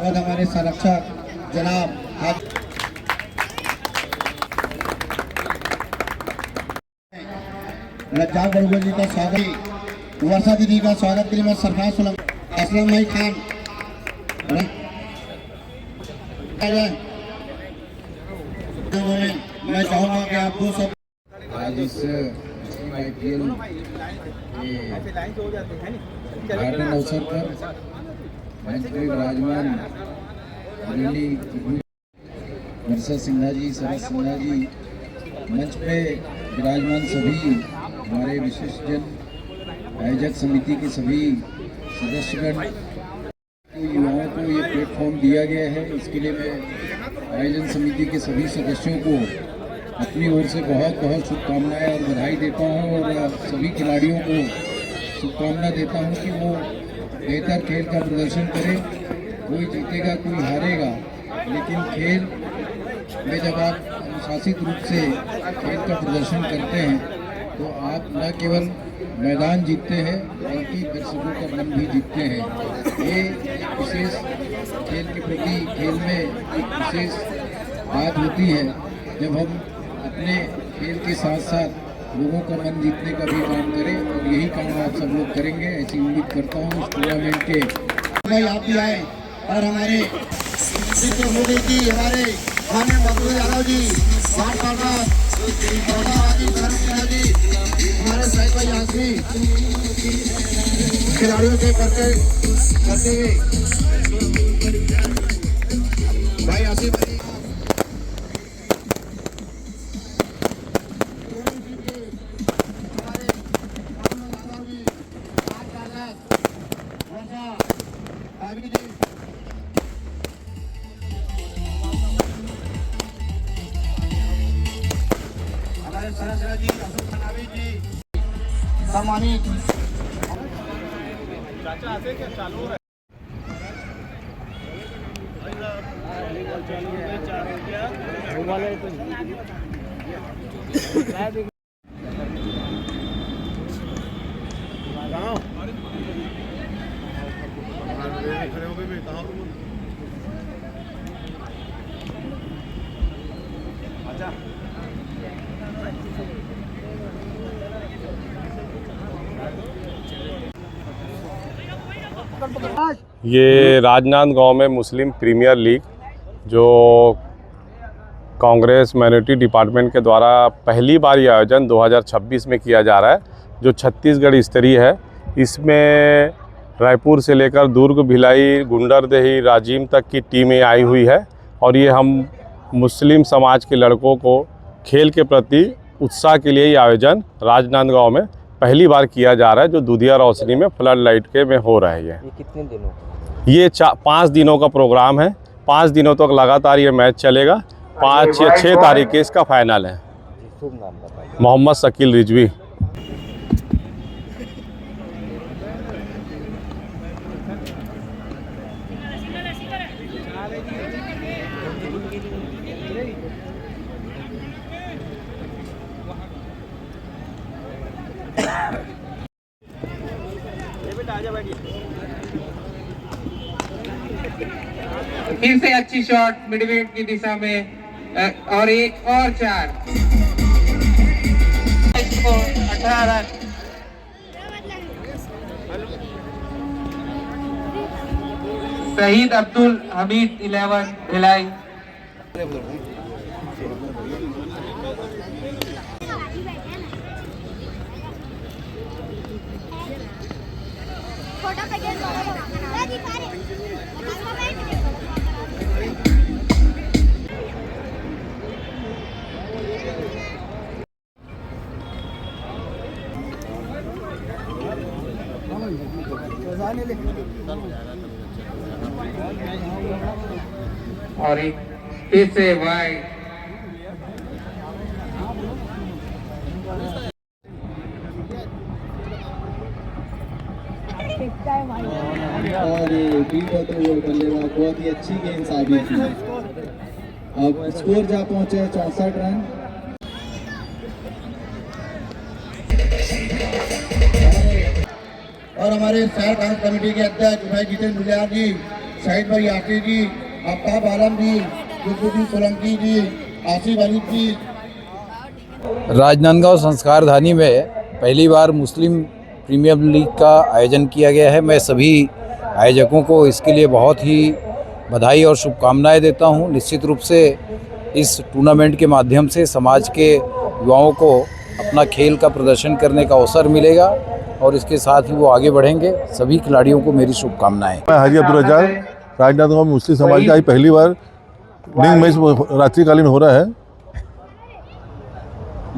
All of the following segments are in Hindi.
स्वागत हमारे संरक्षक जनाब रज्जाक बड़गुल जी का स्वागत, वर्षा दीदी का स्वागत के लिए मैं सरफराज असलम भाई खान मैं चाहूँगा कि आप दो सब आज इस IPL उद्घाटन अवसर पर मंच पे विराजमान आदरणीय वर्षा सिन्हा जी, सरस सिन्हा जी, मंच पे विराजमान सभी हमारे विशिष्टजन, आयोजक समिति के सभी सदस्यगण, युवाओं को ये प्लेटफॉर्म दिया गया है, इसके लिए मैं आयोजन समिति के सभी सदस्यों को अपनी ओर से बहुत बहुत शुभकामनाएं और बधाई देता हूं और सभी खिलाड़ियों को शुभकामना देता हूं कि वो बेहतर खेल का प्रदर्शन करें। कोई जीतेगा कोई हारेगा, लेकिन खेल में जब आप अनुशासित रूप से खेल का प्रदर्शन करते हैं तो आप न केवल मैदान जीतते हैं बल्कि दर्शकों का मन भी जीतते हैं। ये एक विशेष खेल के प्रति खेल में एक विशेष बात होती है जब हम अपने खेल के साथ साथ लोगों का मन जीतने का भी काम करें, और यही काम आप सब लोग करेंगे ऐसी उम्मीद करता हूँ। इस टूर्नामेंट के भाई आप भी आए और हमारे मोदी जी, हमारे खाने मकबूल यादव जी, 60 साल बाद हमारे साहिब भाई आसमी खिलाड़ियों के करते हुए भाई आसिफ भाई सम्मानित ये राजनांदगांव में मुस्लिम प्रीमियर लीग जो कांग्रेस माइनॉरिटी डिपार्टमेंट के द्वारा पहली बार ये आयोजन 2026 में किया जा रहा है, जो छत्तीसगढ़ स्तरीय है। इसमें रायपुर से लेकर दुर्ग, भिलाई, गुंडरदेही, राजिम तक की टीमें आई हुई है और ये हम मुस्लिम समाज के लड़कों को खेल के प्रति उत्साह के लिए ये आयोजन राजनांदगांव में पहली बार किया जा रहा है, जो दूधिया रोशनी में फ्लड लाइट के में हो रहा है। ये कितने दिनों का? ये 5 दिनों का प्रोग्राम है। 5 दिनों तक लगातार ये मैच चलेगा। 5 या 6 तारीख के इसका फाइनल है। मोहम्मद शकील रिजवी। फिर से अच्छी शॉट मिडविकेट की दिशा में और एक और 4 18 रन। शहीद अब्दुल हमीद 11 भिलाई। और एक फिर से वाइड। और बल्लेबाज बहुत ही अच्छी गेंद साबित की। अब स्कोर जा पहुंचे 64 रन। और हमारे शहर कांग्रेस कमेटी के अध्यक्ष भाई जितेंद्र गुलियार जी शाहिद भाई आटे जी, आफ्ताब आलम जी, जुद्दुद्दीन सोलंकी जी, आसिफ अली जी। राजनांदगांव संस्कार धानी में पहली बार मुस्लिम प्रीमियर लीग का आयोजन किया गया है। मैं सभी आयोजकों को इसके लिए बहुत ही बधाई और शुभकामनाएं देता हूं। निश्चित रूप से इस टूर्नामेंट के माध्यम से समाज के युवाओं को अपना खेल का प्रदर्शन करने का अवसर मिलेगा और इसके साथ ही वो आगे बढ़ेंगे। सभी खिलाड़ियों को मेरी शुभकामनाएं। मैं हाजी अब्दुल रज़ाक, राजनांदगांव में मुस्लिम समाज का आज पहली बार लिंग मैच रात्रिकालीन हो रहा है।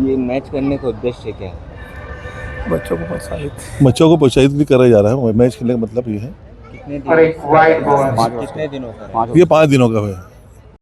ये मैच करने का उद्देश्य क्या है? बच्चों को प्रोत्साहित भी करा जा रहा है। मैच खेलने का मतलब ये है। कितने दिनों का? ये 5 दिनों का है।